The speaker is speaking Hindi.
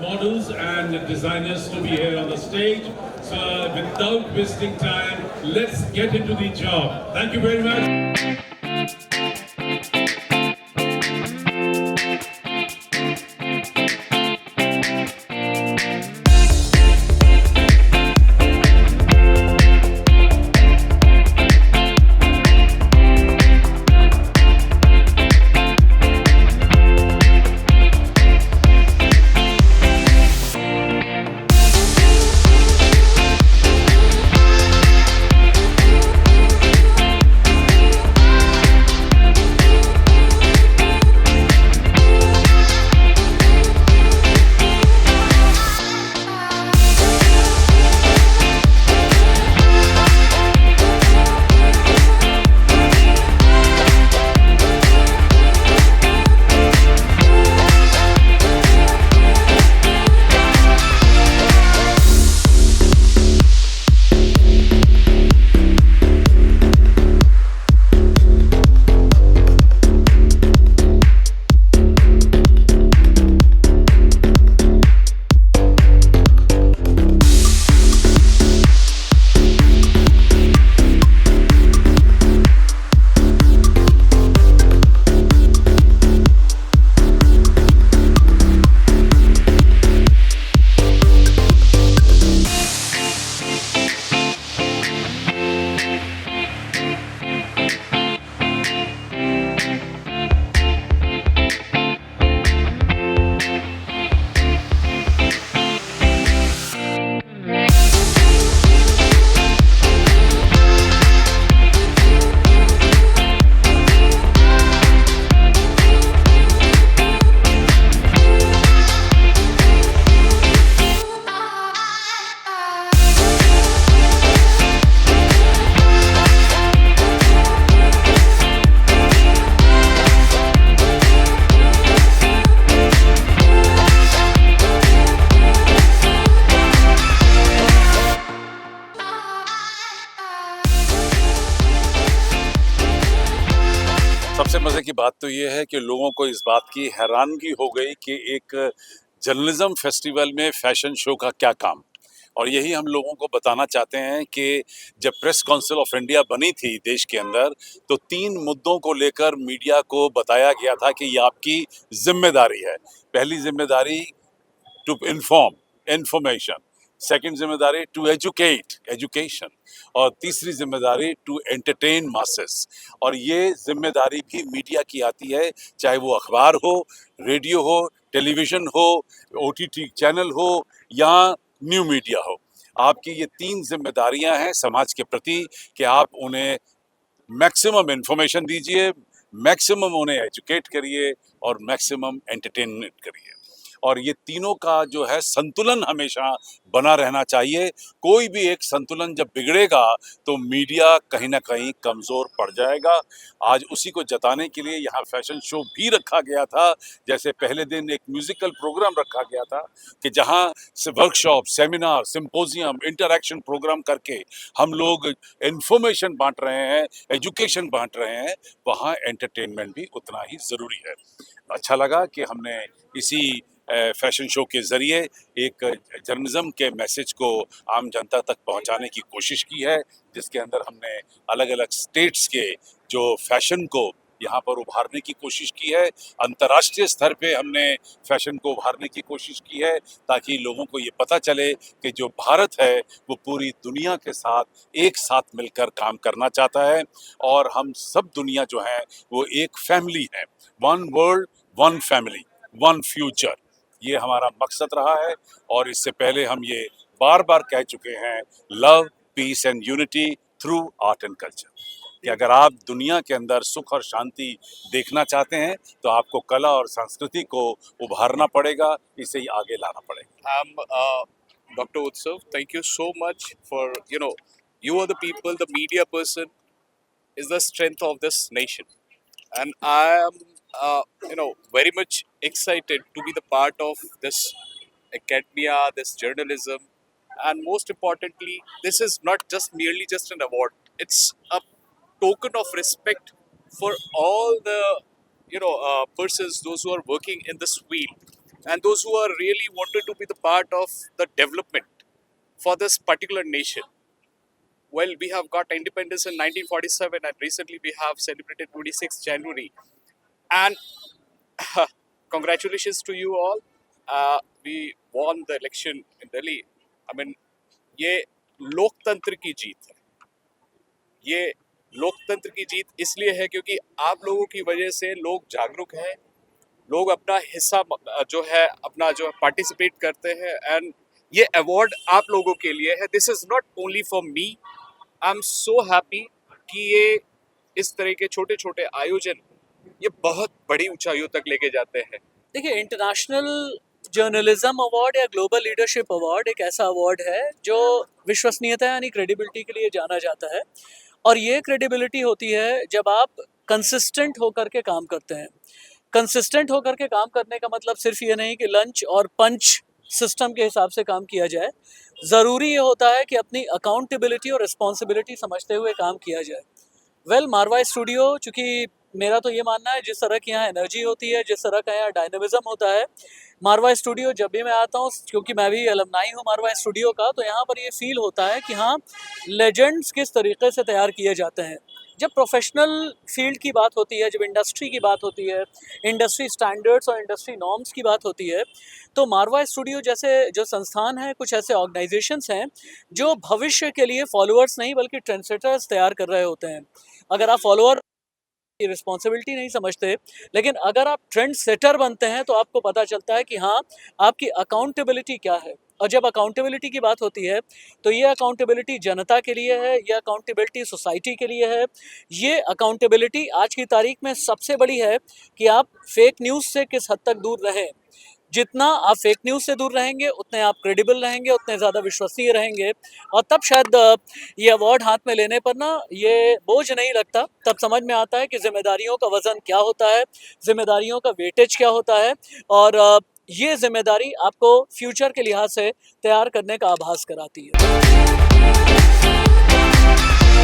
models and designers to be here on the stage. So without wasting time, let's get into the job. Thank you very much. सबसे मजे की बात तो ये है कि लोगों को इस बात की हैरानगी हो गई कि एक जर्नलिज्म फेस्टिवल में फैशन शो का क्या काम। और यही हम लोगों को बताना चाहते हैं कि जब प्रेस काउंसिल ऑफ इंडिया बनी थी देश के अंदर, तो 3 मुद्दों को लेकर मीडिया को बताया गया था कि ये आपकी जिम्मेदारी है। पहली जिम्मेदारी टू इन्फॉर्म, इंफॉर्मेशन। सेकंड जिम्मेदारी टू एजुकेट, एजुकेशन। और तीसरी जिम्मेदारी टू एंटरटेन मासेस। और ये जिम्मेदारी भी मीडिया की आती है, चाहे वो अखबार हो, रेडियो हो, टेलीविजन हो, ओटीटी चैनल हो या न्यू मीडिया हो। आपकी ये 3 जिम्मेदारियां हैं समाज के प्रति कि आप उन्हें मैक्सिमम इंफॉर्मेशन दीजिए, मैक्सिमम उन्हें एजुकेट करिए और मैक्सिमम एंटरटेनमेंट करिए। और ये तीनों का जो है संतुलन हमेशा बना रहना चाहिए। कोई भी एक संतुलन जब बिगड़ेगा तो मीडिया कहीं ना कहीं कमजोर पड़ जाएगा। आज उसी को जताने के लिए यहाँ फैशन शो भी रखा गया था। जैसे पहले दिन एक म्यूजिकल प्रोग्राम रखा गया था कि जहाँ workshop, seminar, symposium, interaction programme करके हम लोग इंफॉर्मेशन बांट रहे हैं, एजुकेशन बांट रहे हैं, वहाँ एंटरटेनमेंट भी उतना ही जरूरी है। अच्छा लगा कि हमने इसी फैशन शो के जरिए एक जर्नलिज्म के मैसेज को आम जनता तक पहुंचाने की कोशिश की है, जिसके अंदर हमने अलग अलग स्टेट्स के जो फैशन को यहाँ पर उभारने की कोशिश की है। अंतर्राष्ट्रीय स्तर पे हमने फैशन को उभारने की कोशिश की है, ताकि लोगों को ये पता चले कि जो भारत है वो पूरी दुनिया के साथ एक साथ मिलकर काम करना चाहता है। और हम सब दुनिया जो है वो एक फैमिली है। One world, one family, one future, ये हमारा मकसद रहा है। और इससे पहले हम ये बार बार कह चुके हैं, love, peace and unity through art and culture, कि अगर आप दुनिया के अंदर सुख और शांति देखना चाहते हैं तो आपको कला और संस्कृति को उभारना पड़ेगा, इसे ही आगे लाना पड़ेगा। Dr. Utsav, thank you so much for, you are the people, the media person is the strength of this nation. And I am, very much excited to be the part of this academia, this journalism. And most importantly, this is not just merely just an award. It's a token of respect for all the, persons, those who are working in this field. and those who are really wanted to be the part of the development for this particular nation. Well, we have got independence in 1947 and recently we have celebrated 26th January. And congratulations to you all. We won the election in Delhi. I mean, ये लोकतंत्र की जीत है. ये लोकतंत्र की जीत इसलिए है क्योंकि आप लोगों की वजह से लोग जागरूक हैं, लोग अपना हिस्सा जो है अपना जो पार्टिसिपेट करते हैं एंड ये अवार्ड आप लोगों के लिए है. This is not only for me. I am so happy कि ये इस तरह के छोटे छोटे आयोजन ये बहुत बड़ी ऊंचाइयों तक लेके जाते हैं. देखिए, इंटरनेशनल जर्नलिज्म अवार्ड या ग्लोबल लीडरशिप अवार्ड एक ऐसा अवार्ड है जो विश्वसनीयता यानी क्रेडिबिलिटी के लिए जाना जाता है. और ये क्रेडिबिलिटी होती है जब आप कंसिस्टेंट होकर के काम करते हैं. कंसिस्टेंट होकर के काम करने का मतलब सिर्फ ये नहीं कि लंच और पंच सिस्टम के हिसाब से काम किया जाए. ज़रूरी ये होता है कि अपनी अकाउंटेबिलिटी और रिस्पॉन्सिबिलिटी समझते हुए काम किया जाए. वेल, मारवाई स्टूडियो, चूँकि मेरा तो ये मानना है जिस तरह की यहाँ एनर्जी होती है, जिस तरह का यहाँ डायनेमिज्म होता है, मारवाई स्टूडियो जब भी मैं आता हूँ, क्योंकि मैं भी अलमनाई हूँ मारवाई स्टूडियो का, तो यहाँ पर ये फील होता है कि हाँ, लेजेंड्स किस तरीके से तैयार किए जाते हैं. जब प्रोफेशनल फील्ड की बात होती है, जब इंडस्ट्री की बात होती है, इंडस्ट्री स्टैंडर्ड्स और इंडस्ट्री नॉर्म्स की बात होती है, तो मारवाई स्टूडियो जैसे जो संस्थान हैं, कुछ ऐसे ऑर्गेनाइजेशंस हैं जो भविष्य के लिए फॉलोअर्स नहीं बल्कि ट्रेंडसेटर्स तैयार कर रहे होते हैं. अगर आप फॉलोअर की रिस्पॉन्सिबिलिटी नहीं समझते, लेकिन अगर आप ट्रेंड सेटर बनते हैं तो आपको पता चलता है कि हाँ, आपकी अकाउंटेबिलिटी क्या है. और जब अकाउंटेबिलिटी की बात होती है तो ये अकाउंटेबिलिटी जनता के लिए है, ये अकाउंटेबिलिटी सोसाइटी के लिए है. ये अकाउंटेबिलिटी आज की तारीख में सबसे बड़ी है कि आप फेक न्यूज़ से किस हद तक दूर रहें. जितना आप फेक न्यूज़ से दूर रहेंगे उतने आप क्रेडिबल रहेंगे, उतने ज़्यादा विश्वसनीय रहेंगे. और तब शायद ये अवार्ड हाथ में लेने पर ना ये बोझ नहीं लगता. तब समझ में आता है कि जिम्मेदारियों का वज़न क्या होता है, जिम्मेदारियों का वेटेज क्या होता है, और ये जिम्मेदारी आपको फ्यूचर के लिहाज से तैयार करने का आभास कराती है.